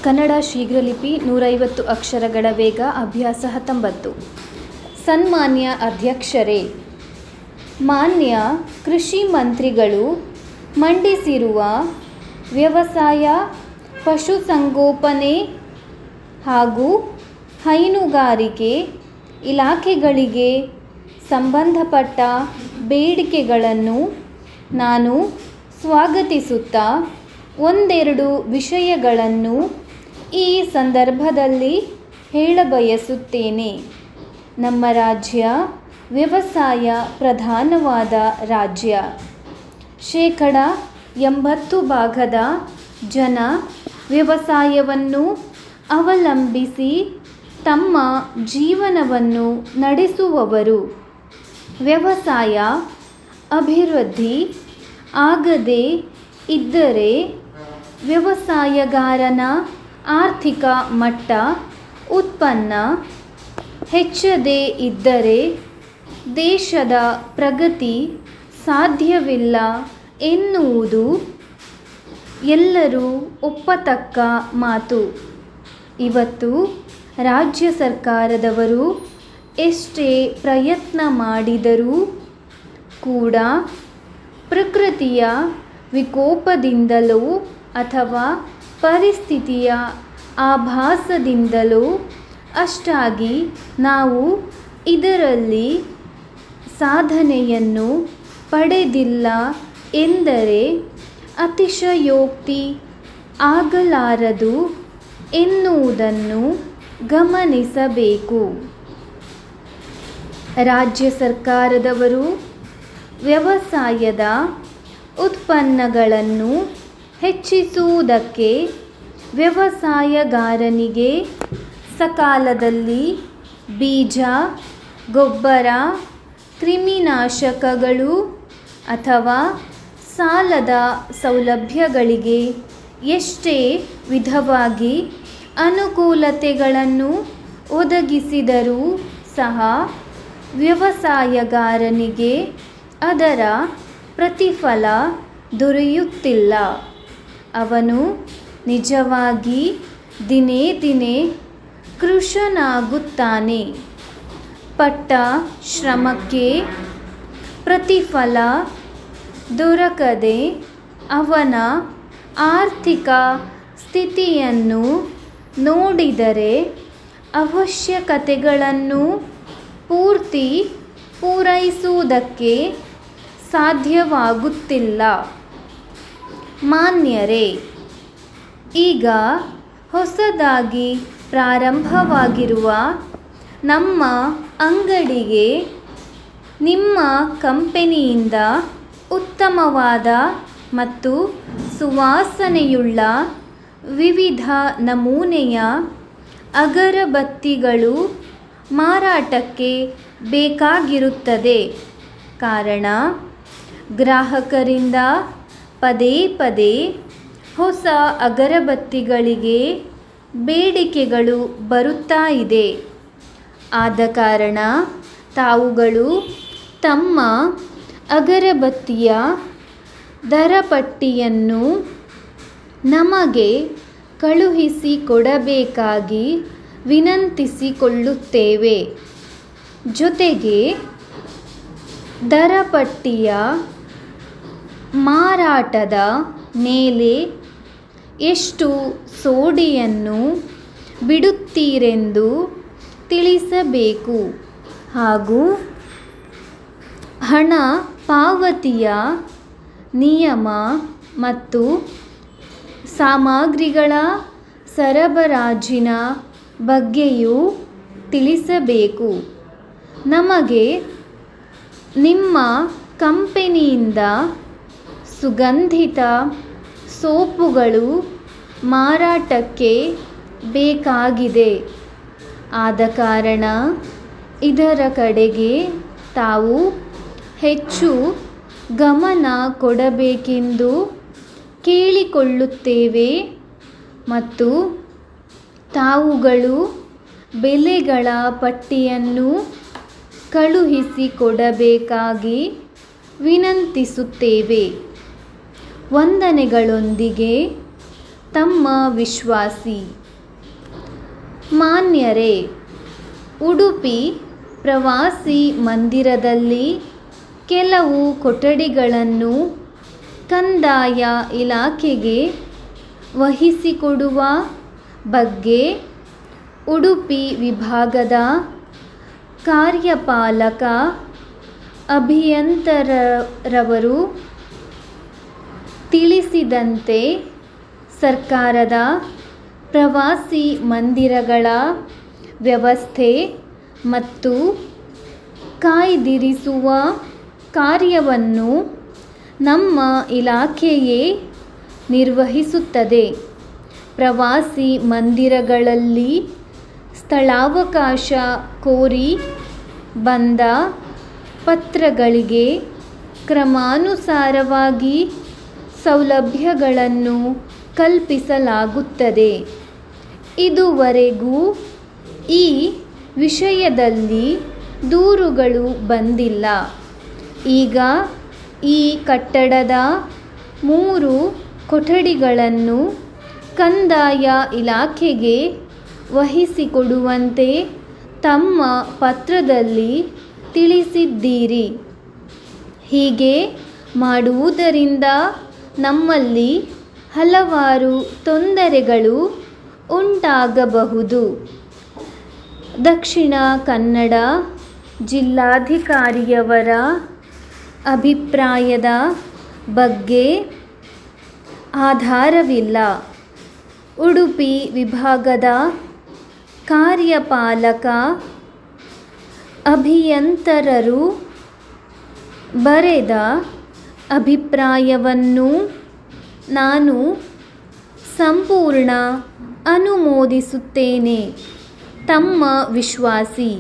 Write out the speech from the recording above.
ಕನ್ನಡ ಶೀಘ್ರಲಿಪಿ 150 ಅಕ್ಷರಗಳ ವೇಗ ಅಭ್ಯಾಸ 19. ಸನ್ಮಾನ್ಯ ಅಧ್ಯಕ್ಷರೇ, ಮಾನ್ಯ ಕೃಷಿ ಮಂತ್ರಿಗಳು ಮಂಡಿಸಿರುವ ವ್ಯವಸಾಯ, ಪಶುಸಂಗೋಪನೆ ಹಾಗೂ ಹೈನುಗಾರಿಕೆ ಇಲಾಖೆಗಳಿಗೆ ಸಂಬಂಧಪಟ್ಟ ಬೇಡಿಕೆಗಳನ್ನು ನಾನು ಸ್ವಾಗತಿಸುತ್ತಾ ಒಂದೆರಡು ವಿಷಯಗಳನ್ನು ಈ ಸಂದರ್ಭದಲ್ಲಿ ಹೇಳಬಯಸುತ್ತೇನೆ. ನಮ್ಮ ರಾಜ್ಯ ವ್ಯವಸಾಯ ಪ್ರಧಾನವಾದ ರಾಜ್ಯ. 80% ಜನ ವ್ಯವಸಾಯವನ್ನು ಅವಲಂಬಿಸಿ ತಮ್ಮ ಜೀವನವನ್ನು ನಡೆಸುವವರು. ವ್ಯವಸಾಯ ಅಭಿವೃದ್ಧಿ ಆಗದೇ ಇದ್ದರೆ ವ್ಯವಸಾಯಗಾರನ ಆರ್ಥಿಕ ಮಟ್ಟ, ಉತ್ಪನ್ನ ಹೆಚ್ಚದೇ ಇದ್ದರೆ ದೇಶದ ಪ್ರಗತಿ ಸಾಧ್ಯವಿಲ್ಲ ಎನ್ನುವುದು ಎಲ್ಲರೂ ಒಪ್ಪತಕ್ಕ ಮಾತು. ಇವತ್ತು ರಾಜ್ಯ ಸರ್ಕಾರದವರು ಎಷ್ಟೇ ಪ್ರಯತ್ನ ಮಾಡಿದರೂ ಕೂಡ ಪ್ರಕೃತಿಯ ವಿಕೋಪದಿಂದಲೋ ಅಥವಾ ಪರಿಸ್ಥಿತಿಯ ಆಭಾಸದಿಂದಲೋ ಅಷ್ಟಾಗಿ ನಾವು ಇದರಲ್ಲಿ ಸಾಧನೆಯನ್ನು ಪಡೆದಿಲ್ಲ ಎಂದರೆ ಅತಿಶಯೋಕ್ತಿ ಆಗಲಾರದು ಎನ್ನುವುದನ್ನು ಗಮನಿಸಬೇಕು. ರಾಜ್ಯ ಸರ್ಕಾರದವರು ವ್ಯವಸಾಯದ ಉತ್ಪನ್ನಗಳನ್ನು ಹೆಚ್ಚಿಸುವುದಕ್ಕೆ ವ್ಯವಸಾಯಗಾರನಿಗೆ ಸಕಾಲದಲ್ಲಿ ಬೀಜ, ಗೊಬ್ಬರ, ಕ್ರಿಮಿನಾಶಕಗಳು ಅಥವಾ ಸಾಲದ ಸೌಲಭ್ಯಗಳಿಗೆ ಎಷ್ಟೇ ವಿಧವಾಗಿ ಅನುಕೂಲತೆಗಳನ್ನು ಒದಗಿಸಿದರೂ ಸಹ ವ್ಯವಸಾಯಗಾರನಿಗೆ ಅದರ ಪ್ರತಿಫಲ ದೊರೆಯುತ್ತಿಲ್ಲ. ಅವನು ನಿಜವಾಗಿ ದಿನೇ ದಿನೇ ಕೃಶನಾಗುತ್ತಾನೆ. ಪಟ್ಟ ಶ್ರಮಕ್ಕೆ ಪ್ರತಿಫಲ ದೊರಕದೆ ಅವನ ಆರ್ಥಿಕ ಸ್ಥಿತಿಯನ್ನು ನೋಡಿದರೆ ಅವಶ್ಯಕತೆಗಳನ್ನು ಪೂರೈಸುವುದಕ್ಕೆ ಸಾಧ್ಯವಾಗುತ್ತಿಲ್ಲ. ಮಾನ್ಯರೇ, ಈಗ ಹೊಸದಾಗಿ ಪ್ರಾರಂಭವಾಗಿರುವ ನಮ್ಮ ಅಂಗಡಿಗೆ ನಿಮ್ಮ ಕಂಪನಿಯಿಂದ ಉತ್ತಮವಾದ ಮತ್ತು ಸುವಾಸನೆಯುಳ್ಳ ವಿವಿಧ ನಮೂನೆಯ ಅಗರಬತ್ತಿಗಳು ಮಾರಾಟಕ್ಕೆ ಬೇಕಾಗಿರುತ್ತದೆ. ಕಾರಣ, ಗ್ರಾಹಕರಿಂದ ಪದೇ ಪದೇ ಹೊಸ ಅಗರಬತ್ತಿಗಳಿಗೆ ಬೇಡಿಕೆಗಳು ಬರುತ್ತಾ ಇದೆ. ಆದ ಕಾರಣ ತಾವುಗಳು ತಮ್ಮ ಅಗರಬತ್ತಿಯ ದರಪಟ್ಟಿಯನ್ನು ನಮಗೆ ಕಳುಹಿಸಿಕೊಡಬೇಕಾಗಿ ವಿನಂತಿಸಿಕೊಳ್ಳುತ್ತೇವೆ. ಜೊತೆಗೆ ದರಪಟ್ಟಿಯ ಮಾರಾಟದ ಮೇಲೆ ಎಷ್ಟು ಸೋಡಿಯನ್ನು ಬಿಡುತ್ತೀರೆಂದು ತಿಳಿಸಬೇಕು ಹಾಗೂ ಹಣ ಪಾವತಿಯ ನಿಯಮ ಮತ್ತು ಸಾಮಗ್ರಿಗಳ ಸರಬರಾಜಿನ ಬಗ್ಗೆಯೂ ತಿಳಿಸಬೇಕು. ನಮಗೆ ನಿಮ್ಮ ಕಂಪನಿಯಿಂದ ಸುಗಂಧಿತ ಸೋಪುಗಳು ಮಾರಾಟಕ್ಕೆ ಬೇಕಾಗಿದೆ. ಆದ ಕಾರಣ ಇದರ ಕಡೆಗೆ ತಾವು ಹೆಚ್ಚು ಗಮನ ಕೊಡಬೇಕೆಂದು ಕೇಳಿಕೊಳ್ಳುತ್ತೇವೆ ಮತ್ತು ತಾವುಗಳು ಬೆಲೆಗಳ ಪಟ್ಟಿಯನ್ನು ಕಳುಹಿಸಿಕೊಡಬೇಕಾಗಿ ವಿನಂತಿಸುತ್ತೇವೆ. ವಂದನೆಗಳೊಂದಿಗೆ ತಮ್ಮ ವಿಶ್ವಾಸಿ. ಮಾನ್ಯರೇ, ಉಡುಪಿ ಪ್ರವಾಸಿ ಮಂದಿರದಲ್ಲಿ ಕೆಲವು ಕೊಠಡಿಗಳನ್ನು ಕಂದಾಯ ಇಲಾಖೆಗೆ ವಹಿಸಿಕೊಡುವ ಬಗ್ಗೆ ಉಡುಪಿ ವಿಭಾಗದ ಕಾರ್ಯಪಾಲಕ ಅಭಿಯಂತರರವರು ತಿಳಿಸಿದಂತೆ ಸರ್ಕಾರದ ಪ್ರವಾಸಿ ಮಂದಿರಗಳ ವ್ಯವಸ್ಥೆ ಮತ್ತು ಕಾಯ್ದಿರಿಸುವ ಕಾರ್ಯವನ್ನು ನಮ್ಮ ಇಲಾಖೆಯೇ ನಿರ್ವಹಿಸುತ್ತದೆ. ಪ್ರವಾಸಿ ಮಂದಿರಗಳಲ್ಲಿ ಸ್ಥಳಾವಕಾಶ ಕೋರಿ ಬಂದ ಪತ್ರಗಳಿಗೆ ಕ್ರಮಾನುಸಾರವಾಗಿ ಸೌಲಭ್ಯಗಳನ್ನು ಕಲ್ಪಿಸಲಾಗುತ್ತದೆ. ಇದುವರೆಗೂ ಈ ವಿಷಯದಲ್ಲಿ ದೂರುಗಳು ಬಂದಿಲ್ಲ. ಈಗ ಈ ಕಟ್ಟಡದ 3 ಕೊಠಡಿಗಳನ್ನು ಕಂದಾಯ ಇಲಾಖೆಗೆ ವಹಿಸಿಕೊಡುವಂತೆ ತಮ್ಮ ಪತ್ರದಲ್ಲಿ ತಿಳಿಸಿದ್ದೀರಿ. ಹೀಗೆ ಮಾಡುವುದರಿಂದ ನಮ್ಮಲ್ಲಿ ಹಲವಾರು ತೊಂದರೆಗಳು ಉಂಟಾಗಬಹುದು. ದಕ್ಷಿಣ ಕನ್ನಡ ಜಿಲ್ಲಾಧಿಕಾರಿಯವರ ಅಭಿಪ್ರಾಯದ ಬಗ್ಗೆ ಆಧಾರವಿಲ್ಲ. ಉಡುಪಿ ವಿಭಾಗದ ಕಾರ್ಯಪಾಲಕ ಅಭಿಯಂತರರು ಬರೆದ ಅಭಿಪ್ರಾಯವನ್ನು ನಾನು ಸಂಪೂರ್ಣ ಅನುಮೋದಿಸುತ್ತೇನೆ. ತಮ್ಮ ವಿಶ್ವಾಸಿ.